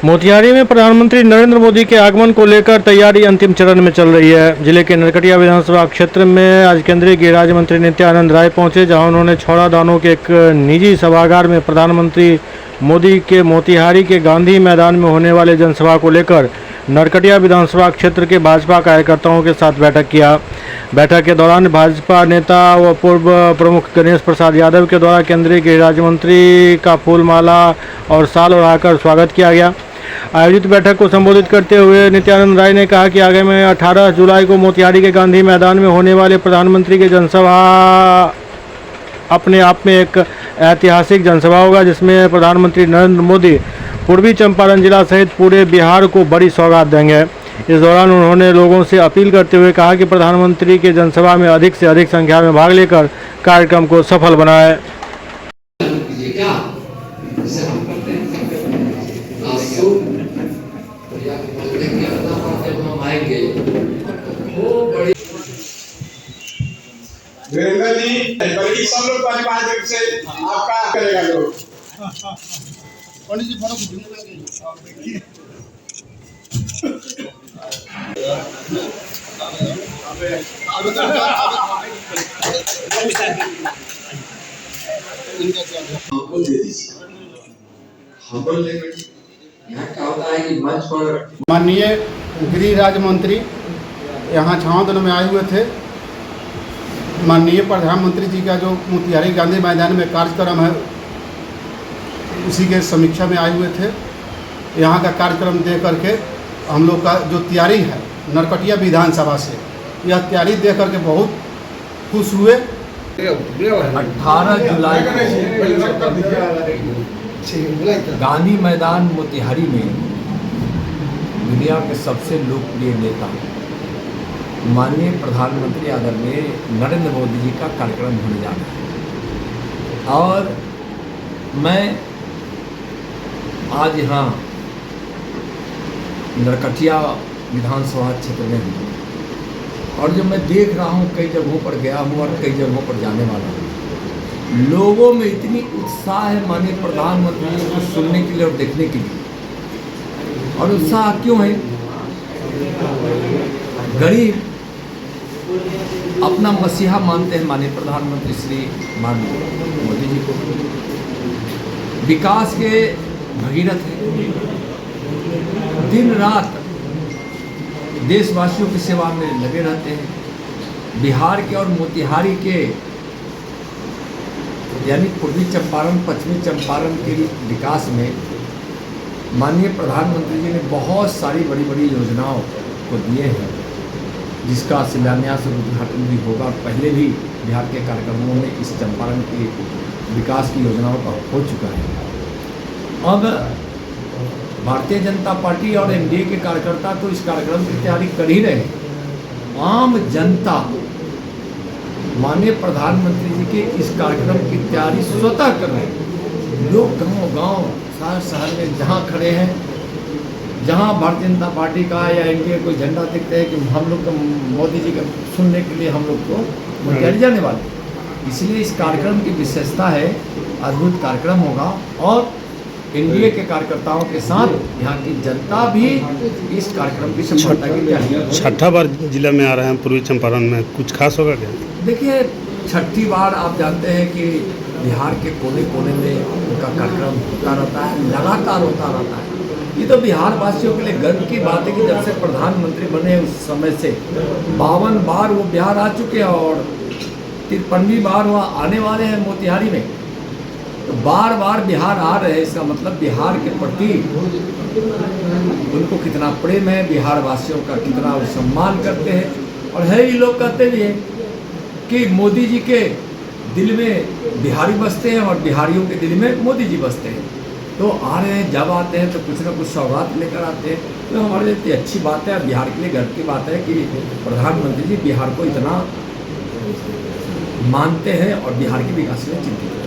मोतिहारी में प्रधानमंत्री नरेंद्र मोदी के आगमन को लेकर तैयारी अंतिम चरण में चल रही है। जिले के नरकटिया विधानसभा क्षेत्र में आज केंद्रीय गृह राज्य मंत्री नित्यानंद राय पहुंचे, जहां उन्होंने छौड़ा दानों के एक निजी सभागार में प्रधानमंत्री मोदी के मोतिहारी के गांधी मैदान में होने वाले जनसभा को लेकर नरकटिया विधानसभा क्षेत्र के भाजपा कार्यकर्ताओं के साथ बैठक किया। बैठक के दौरान भाजपा नेता व पूर्व प्रमुख गणेश प्रसाद यादव के द्वारा केंद्रीय गृह राज्य मंत्री का फूलमाला और शाल ओढ़ाकर स्वागत किया गया। आयोजित बैठक को संबोधित करते हुए नित्यानंद राय ने कहा कि आगामी 18 जुलाई को मोतिहारी के गांधी मैदान में होने वाले प्रधानमंत्री की जनसभा अपने आप में एक ऐतिहासिक जनसभा होगा, जिसमें प्रधानमंत्री नरेंद्र मोदी पूर्वी चंपारण जिला सहित पूरे बिहार को बड़ी सौगात देंगे। इस दौरान उन्होंने लोगों से अपील करते हुए कहा कि प्रधानमंत्री के जनसभा में अधिक से अधिक संख्या में भाग लेकर कार्यक्रम को सफल बनाएं। वीरेंद्र जी, बल्कि सब लोग परिवार से आपका करेगा लोग। पंडित जी फोटो खींचिए। माननीय गृह राज्य मंत्री यहाँ छावनी में आए हुए थे। माननीय प्रधानमंत्री जी का जो मोतिहारी गांधी मैदान में कार्यक्रम है, उसी के समीक्षा में आए हुए थे। यहाँ का कार्यक्रम देख करके हम लोग का जो तैयारी है नरकटिया विधानसभा से, यह तैयारी देख करके बहुत खुश हुए। 18 जुलाई को गांधी मैदान मोतिहारी में दुनिया के सबसे लोकप्रिय नेता माननीय प्रधानमंत्री आदरणीय नरेंद्र मोदी जी का कार्यक्रम होने जा रहा है और मैं आज यहाँ नरकटिया विधानसभा क्षेत्र में हूँ और जब मैं देख रहा हूँ, कई जगहों पर गया हूँ और कई जगहों पर जाने वाला हूँ, लोगों में इतनी उत्साह है माननीय प्रधानमंत्री जी को सुनने के लिए और देखने के लिए। और उत्साह क्यों है? गरीब अपना मसीहा मानते हैं माननीय प्रधानमंत्री श्री माननीय मोदी जी को, विकास के भगीरथ हैं, दिन रात देशवासियों की सेवा में लगे रहते हैं। बिहार के और मोतिहारी के यानी पूर्वी चंपारण पश्चिमी चंपारण के विकास में माननीय प्रधानमंत्री जी ने बहुत सारी बड़ी बड़ी योजनाओं को दिए हैं, जिसका शिलान्यास और उद्घाटन भी होगा। पहले भी बिहार के कार्यक्रमों में इस चंपारण के विकास की योजनाओं का हो चुका है। अब भारतीय जनता पार्टी और एनडीए के कार्यकर्ता तो इस कार्यक्रम की तैयारी कर ही रहे हैं। आम जनता माननीय प्रधानमंत्री जी के इस कार्यक्रम की तैयारी स्वतः कर रहे हैं। लोग गांव-गांव, शहर में जहां खड़े हैं, जहां भारतीय जनता पार्टी का या एनडीए कोई झंडा दिखते हैं कि हम लोग को मोदी जी का सुनने के लिए हम लोग को मोतिहारी जाने वाले। इसलिए इस कार्यक्रम की विशेषता है, अद्भुत कार्यक्रम होगा और एनडीए के कार्यकर्ताओं के साथ यहाँ की जनता भी इस कार्यक्रम की सफलता के लिए छठा बार जिला में आ रहे हैं पूर्वी चंपारण में, कुछ खास होगा क्या? देखिए, छठी बार आप जानते हैं कि बिहार के कोने कोने में उनका कार्यक्रम होता रहता है, लगातार होता रहता है। ये तो बिहार वासियों के लिए गर्व की बात है कि जब से प्रधानमंत्री बने उस समय से 52 बार वो बिहार आ चुके हैं और 53वीं बार वो आने वाले हैं मोतिहारी में। तो बार बार बिहार आ रहे हैं, इसका मतलब बिहार के प्रति उनको कितना प्रेम है, बिहार वासियों का कितना वो सम्मान करते हैं। और है ये लोग कहते भी हैं कि मोदी जी के दिल में बिहारी बसते हैं और बिहारियों के दिल में मोदी जी बसते हैं। तो आ रहे हैं, जब आते हैं तो कुछ ना कुछ सौगात लेकर आते हैं। तो हमारे लिए अच्छी बात है, बिहार के लिए गर्व की बात है कि प्रधानमंत्री जी बिहार को इतना मानते हैं और बिहार के विकास में चिंतित हैं।